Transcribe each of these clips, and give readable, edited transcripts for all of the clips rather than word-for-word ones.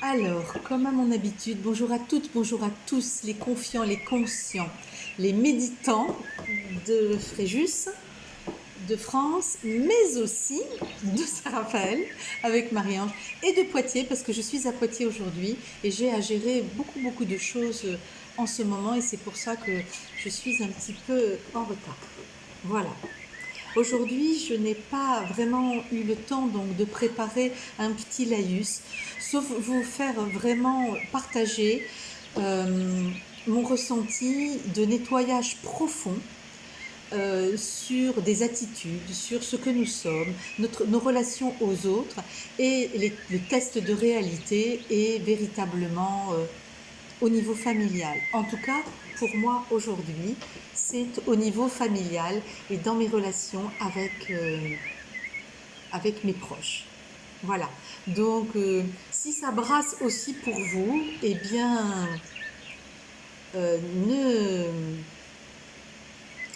Alors, comme à mon habitude, bonjour à toutes, bonjour à tous, les confiants, les conscients, les méditants de Fréjus, de France, mais aussi de Saint-Raphaël avec Marie-Ange et de Poitiers, parce que je suis à Poitiers aujourd'hui et j'ai à gérer beaucoup de choses en ce moment et c'est pour ça que je suis un petit peu en retard. Voilà. Aujourd'hui, je n'ai pas vraiment eu le temps donc de préparer un petit laïus, sauf vous faire vraiment partager mon ressenti de nettoyage profond sur des attitudes, sur ce que nous sommes, nos relations aux autres et le test de réalité est véritablement au niveau familial. En tout cas, pour moi aujourd'hui, c'est au niveau familial et dans mes relations avec mes proches. Voilà. Donc, si ça brasse aussi pour vous, eh bien, ne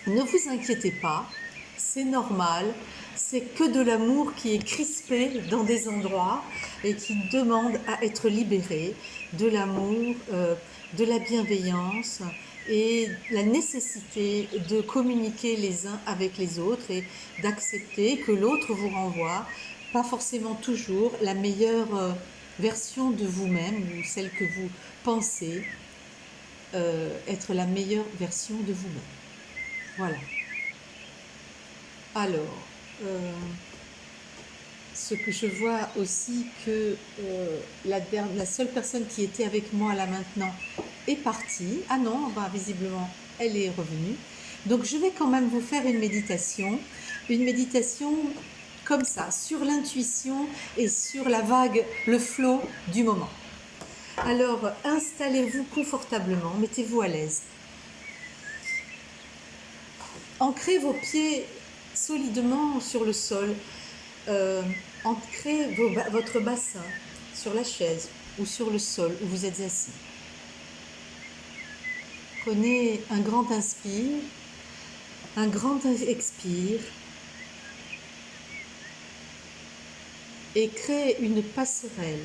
vous inquiétez pas, c'est normal, c'est que de l'amour qui est crispé dans des endroits et qui demande à être libéré, de l'amour, de la bienveillance et la nécessité de communiquer les uns avec les autres et d'accepter que l'autre vous renvoie, pas forcément toujours la meilleure version de vous-même ou celle que vous pensez être la meilleure version de vous-même. Voilà. Alors, ce que je vois aussi que la seule personne qui était avec moi là maintenant est partie. Ah non, bah, visiblement, elle est revenue. Donc, je vais quand même vous faire une méditation comme ça, sur l'intuition et sur la vague, le flot du moment. Alors, installez-vous confortablement, mettez-vous à l'aise. Ancrez vos pieds solidement sur le sol. Ancrez votre bassin sur la chaise ou sur le sol où vous êtes assis. Prenez un grand inspire, un grand expire et créez une passerelle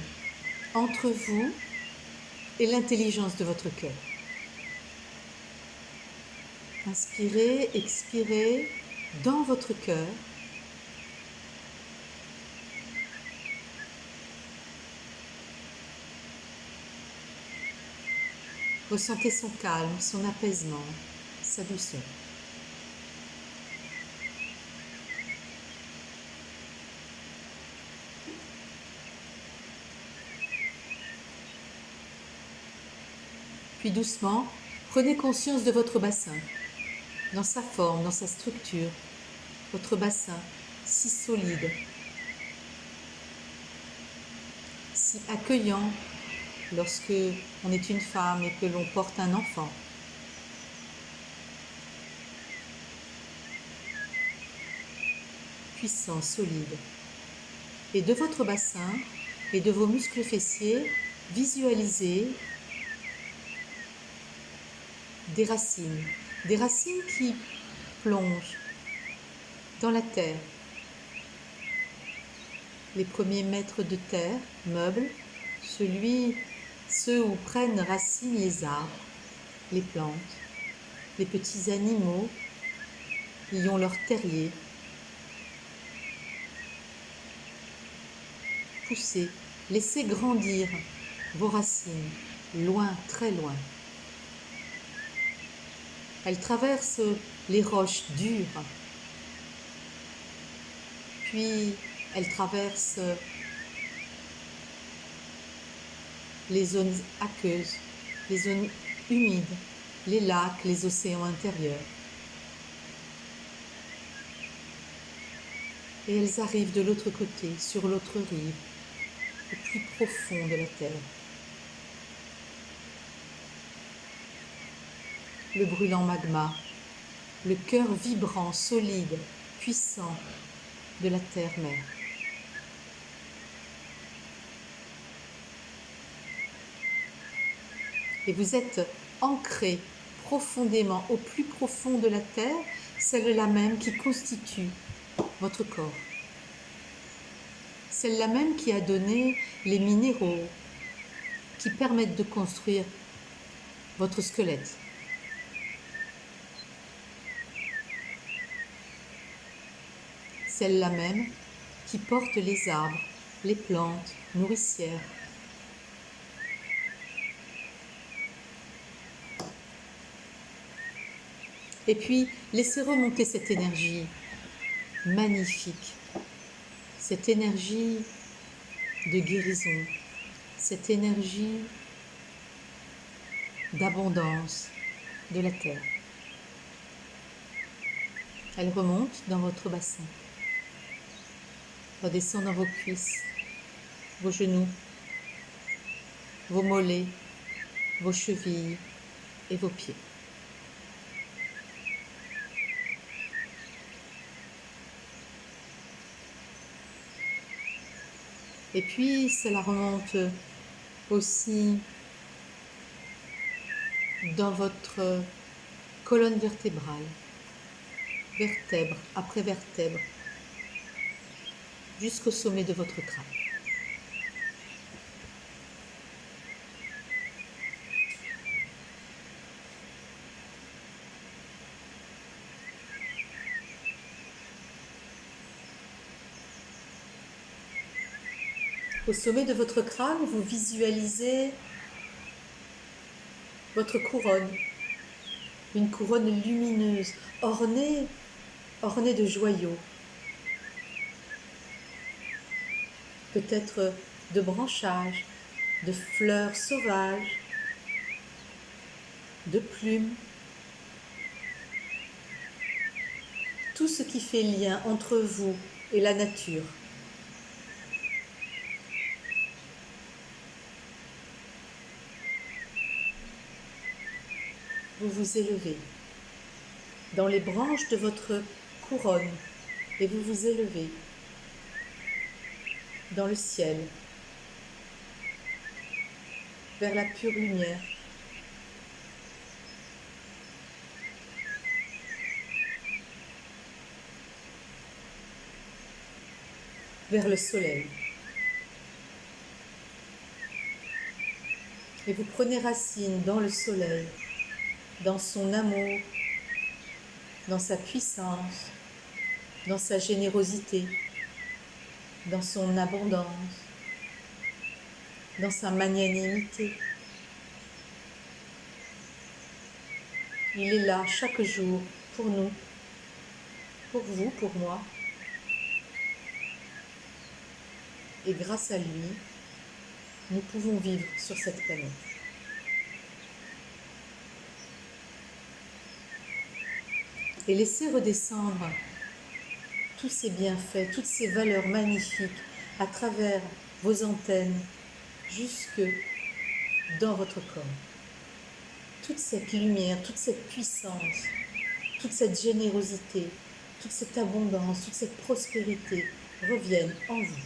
entre vous et l'intelligence de votre cœur. Inspirez, expirez dans votre cœur. Ressentez son calme, son apaisement, sa douceur. Puis doucement, prenez conscience de votre bassin, dans sa forme, dans sa structure, votre bassin si solide, si accueillant lorsque on est une femme et que l'on porte un enfant. Puissant, solide. Et de votre bassin et de vos muscles fessiers, visualisez des racines qui plongent dans la terre. Les premiers mètres de terre, meubles, ceux où prennent racine les arbres, les plantes, les petits animaux y ont leur terrier. Poussez, laissez grandir vos racines, loin, très loin. Elles traversent les roches dures, puis elles traversent les zones aqueuses, les zones humides, les lacs, les océans intérieurs. Et elles arrivent de l'autre côté, sur l'autre rive, au plus profond de la terre. Le brûlant magma, le cœur vibrant, solide, puissant de la terre-mère. Et vous êtes ancré profondément au plus profond de la terre, celle-là même qui constitue votre corps. Celle-là même qui a donné les minéraux, qui permettent de construire votre squelette. Celle-là même qui porte les arbres, les plantes nourricières. Et puis, laissez remonter cette énergie magnifique, cette énergie de guérison, cette énergie d'abondance de la terre. Elle remonte dans votre bassin, redescend dans vos cuisses, vos genoux, vos mollets, vos chevilles et vos pieds. Et puis, cela remonte aussi dans votre colonne vertébrale, vertèbre après vertèbre, jusqu'au sommet de votre crâne. Au sommet de votre crâne, vous visualisez votre couronne, une couronne lumineuse, ornée de joyaux, peut-être de branchages, de fleurs sauvages, de plumes, tout ce qui fait lien entre vous et la nature. Vous vous élevez dans les branches de votre couronne et vous vous élevez dans le ciel, vers la pure lumière. Vers le soleil. Et vous prenez racine dans le soleil, dans son amour, dans sa puissance, dans sa générosité, dans son abondance, dans sa magnanimité. Il est là chaque jour pour nous, pour vous, pour moi. Et grâce à lui, nous pouvons vivre sur cette planète. Et laissez redescendre tous ces bienfaits, toutes ces valeurs magnifiques à travers vos antennes jusque dans votre corps. Toute cette lumière, toute cette puissance, toute cette générosité, toute cette abondance, toute cette prospérité reviennent en vous.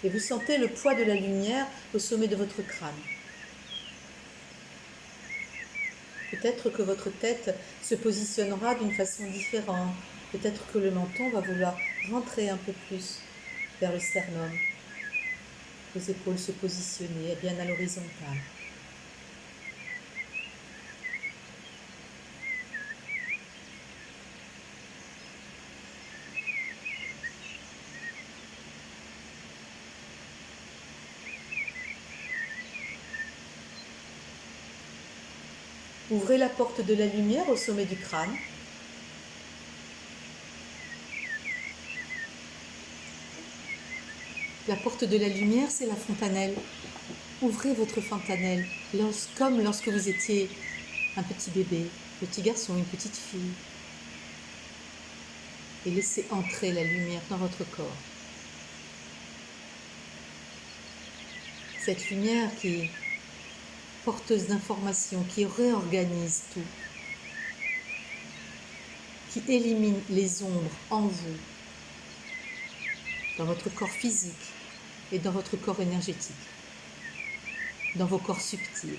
Et vous sentez le poids de la lumière au sommet de votre crâne. Peut-être que votre tête se positionnera d'une façon différente. Peut-être que le menton va vouloir rentrer un peu plus vers le sternum. Vos épaules se positionner bien à l'horizontale. Ouvrez la porte de la lumière au sommet du crâne. La porte de la lumière, c'est la fontanelle. Ouvrez votre fontanelle, comme lorsque vous étiez un petit bébé, petit garçon, une petite fille. Et laissez entrer la lumière dans votre corps. Cette lumière qui est porteuse d'informations, qui réorganise tout, qui élimine les ombres en vous, dans votre corps physique et dans votre corps énergétique, dans vos corps subtils.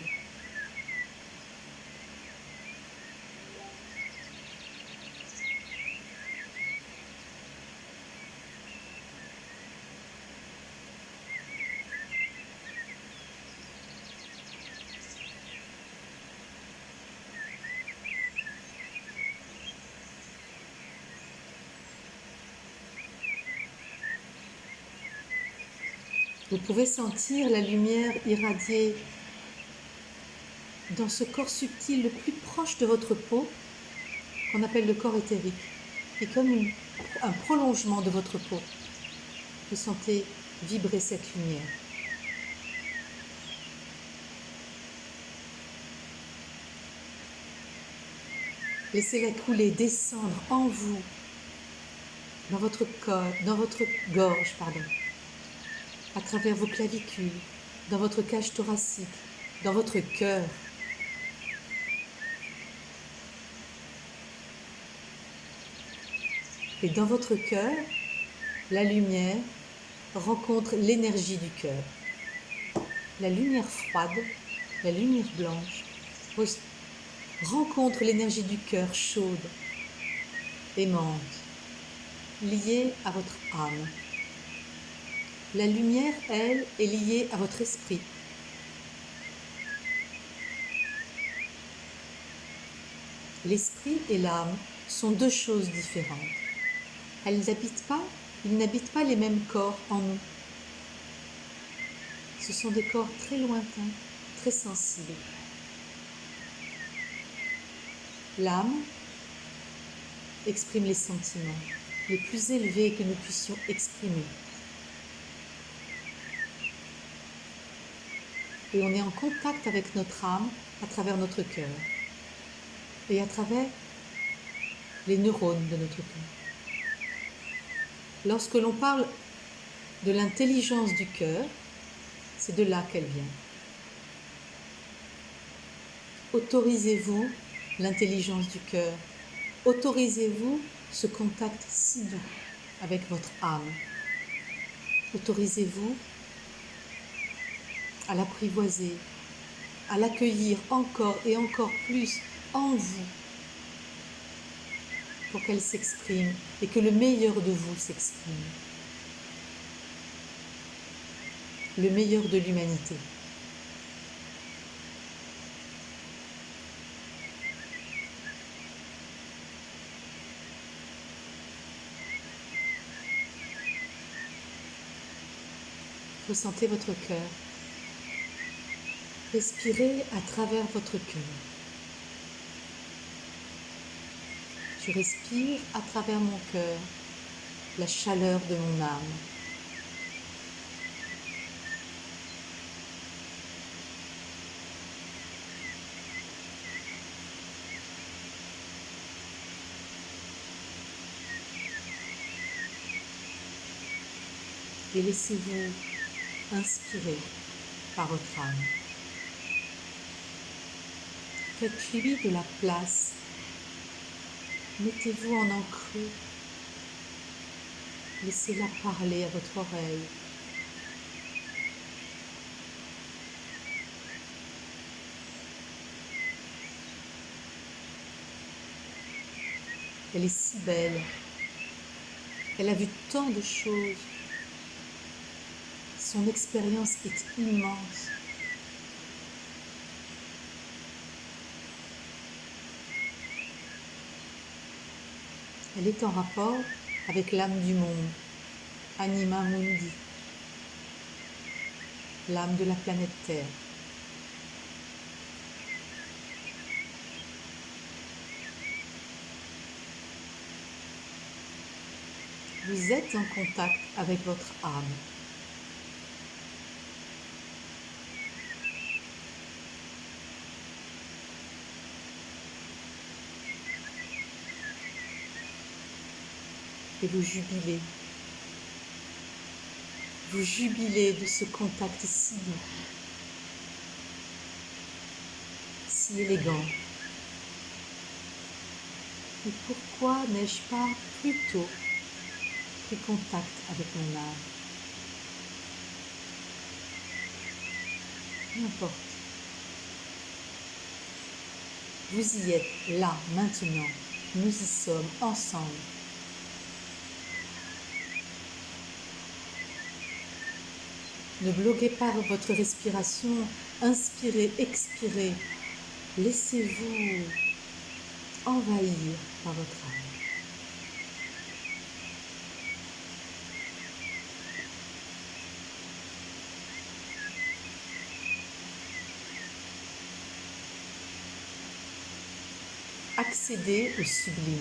Vous pouvez sentir la lumière irradier dans ce corps subtil le plus proche de votre peau, qu'on appelle le corps éthérique, qui est comme un prolongement de votre peau. Vous sentez vibrer cette lumière. Laissez-la couler, descendre en vous, dans votre corps, dans votre gorge, à travers vos clavicules, dans votre cage thoracique, dans votre cœur. Et dans votre cœur, la lumière rencontre l'énergie du cœur. La lumière froide, la lumière blanche, rencontre l'énergie du cœur chaude, aimante, liée à votre âme. La lumière, elle, est liée à votre esprit. L'esprit et l'âme sont deux choses différentes. Ils n'habitent pas les mêmes corps en nous. Ce sont des corps très lointains, très sensibles. L'âme exprime les sentiments les plus élevés que nous puissions exprimer. Et on est en contact avec notre âme à travers notre cœur et à travers les neurones de notre cœur. Lorsque l'on parle de l'intelligence du cœur, c'est de là qu'elle vient. Autorisez-vous l'intelligence du cœur. Autorisez-vous ce contact si doux avec votre âme. Autorisez-vous à l'apprivoiser, à l'accueillir encore et encore plus en vous pour qu'elle s'exprime et que le meilleur de vous s'exprime. Le meilleur de l'humanité. Ressentez votre cœur. Respirez à travers votre cœur. Je respire à travers mon cœur la chaleur de mon âme. Et laissez-vous inspirer par votre âme. Faites-lui de la place. Mettez-vous en encreux. Laissez-la parler à votre oreille. Elle est si belle. Elle a vu tant de choses. Son expérience est immense. Elle est en rapport avec l'âme du monde, Anima Mundi, l'âme de la planète Terre. Vous êtes en contact avec votre âme. Et vous jubilez. Vous jubilez de ce contact si doux, si élégant. Et pourquoi n'ai-je pas plus tôt pris contact avec mon âme? N'importe. Vous y êtes, là, maintenant. Nous y sommes, ensemble. Ne bloquez pas votre respiration. Inspirez, expirez. Laissez-vous envahir par votre âme. accéder au sublime.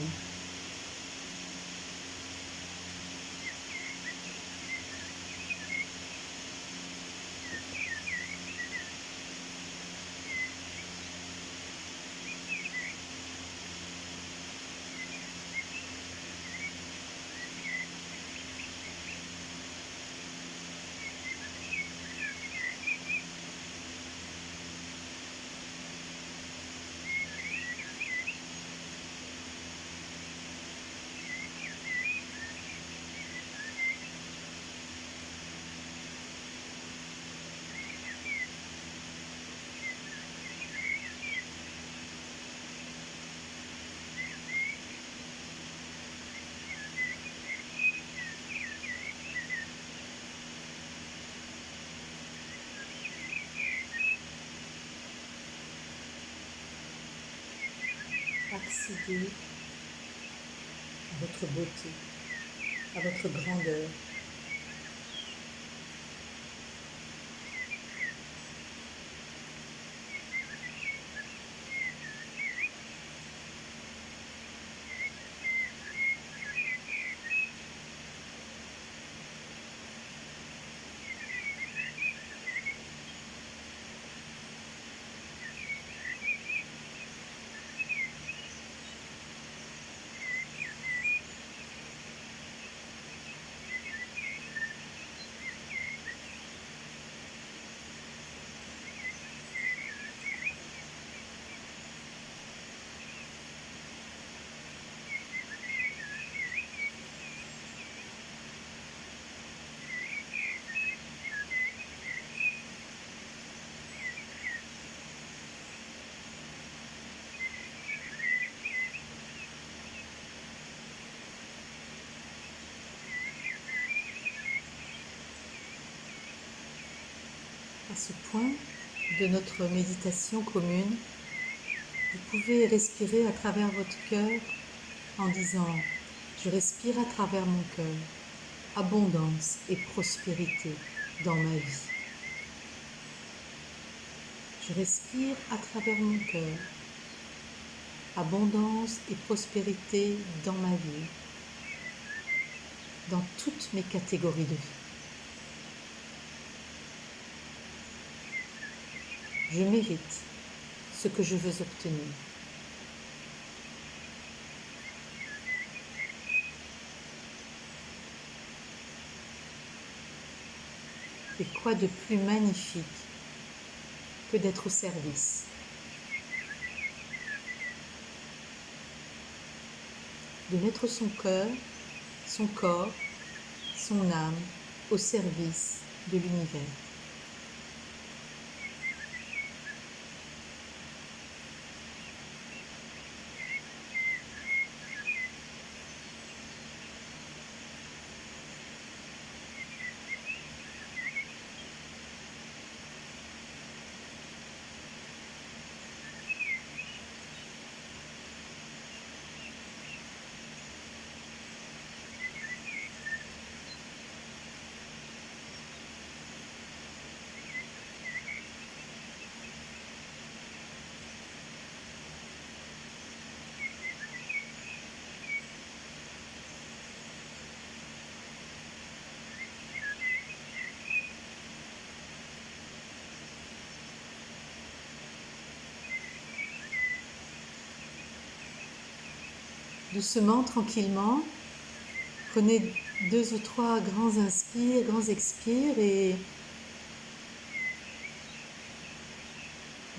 Accédez à votre beauté, à votre grandeur. À ce point de notre méditation commune, vous pouvez respirer à travers votre cœur en disant « Je respire à travers mon cœur, abondance et prospérité dans ma vie. Je respire à travers mon cœur, abondance et prospérité dans ma vie, dans toutes mes catégories de vie. Je mérite ce que je veux obtenir. Et quoi de plus magnifique que d'être au service, de mettre son cœur, son corps, son âme au service de l'univers. Doucement, tranquillement, prenez 2 ou 3 grands inspires, grands expires et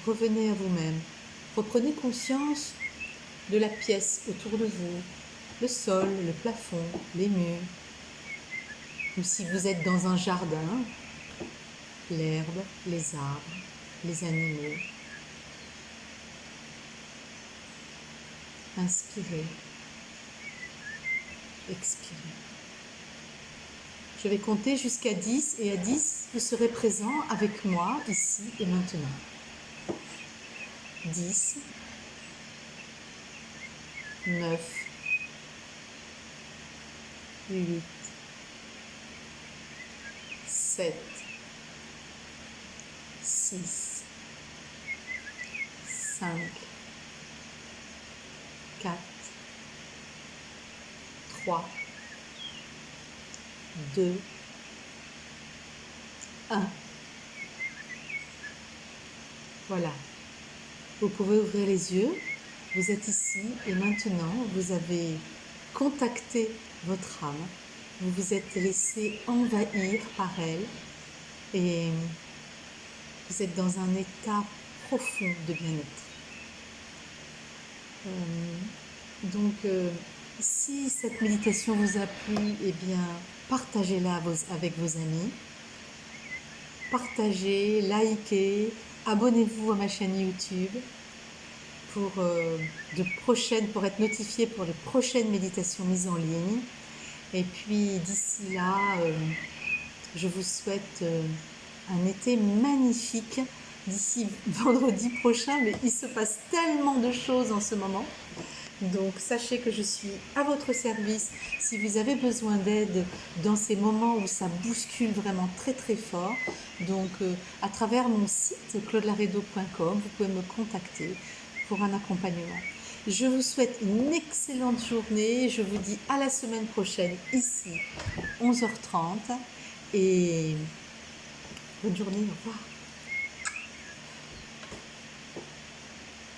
revenez à vous-même. Reprenez conscience de la pièce autour de vous, le sol, le plafond, les murs. Ou si vous êtes dans un jardin, l'herbe, les arbres, les animaux. Inspirez, expirez. Je vais compter jusqu'à 10 et à 10, vous serez présent avec moi ici et maintenant. 10, 9, 8, 7, 6, 5, 3, 2, 1. Voilà. Vous pouvez ouvrir les yeux. Vous êtes ici et maintenant, vous avez contacté votre âme. Vous vous êtes laissé envahir par elle et vous êtes dans un état profond de bien-être. Si cette méditation vous a plu, eh bien, partagez-la avec vos amis. Partagez, likez, abonnez-vous à ma chaîne YouTube pour être notifié pour les prochaines méditations mises en ligne. Et puis d'ici là, je vous souhaite un été magnifique d'ici vendredi prochain, mais il se passe tellement de choses en ce moment. Donc sachez que je suis à votre service si vous avez besoin d'aide dans ces moments où ça bouscule vraiment très très fort. Donc à travers mon site claudelaredo.com, vous pouvez me contacter pour un accompagnement. Je vous souhaite une excellente journée. Je vous dis à la semaine prochaine ici, 11h30. Et bonne journée, au revoir.